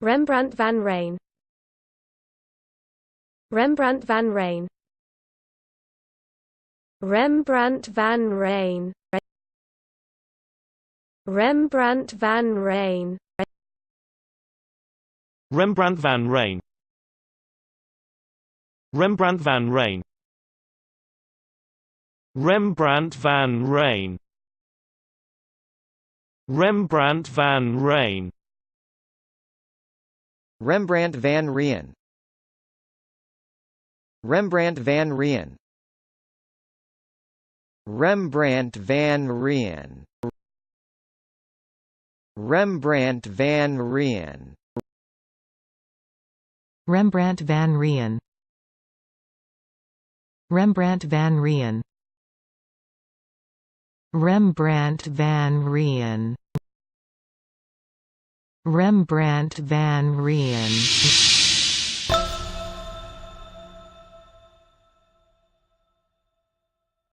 Rembrandt Van Rijn. Rembrandt Van Rijn. Rembrandt Van Rijn. Rembrandt Van Rijn. Rembrandt Van Rijn. Rembrandt Van Rijn. Rembrandt Van Rijn. Rembrandt Van Rijn. Rembrandt Van Rijn. Rembrandt Van Rijn. Rembrandt Van Rijn. Rembrandt Van Rijn. Rembrandt Van Rijn. Rembrandt Van Rijn. Rembrandt Van Rijn. Rembrandt Van Rijn.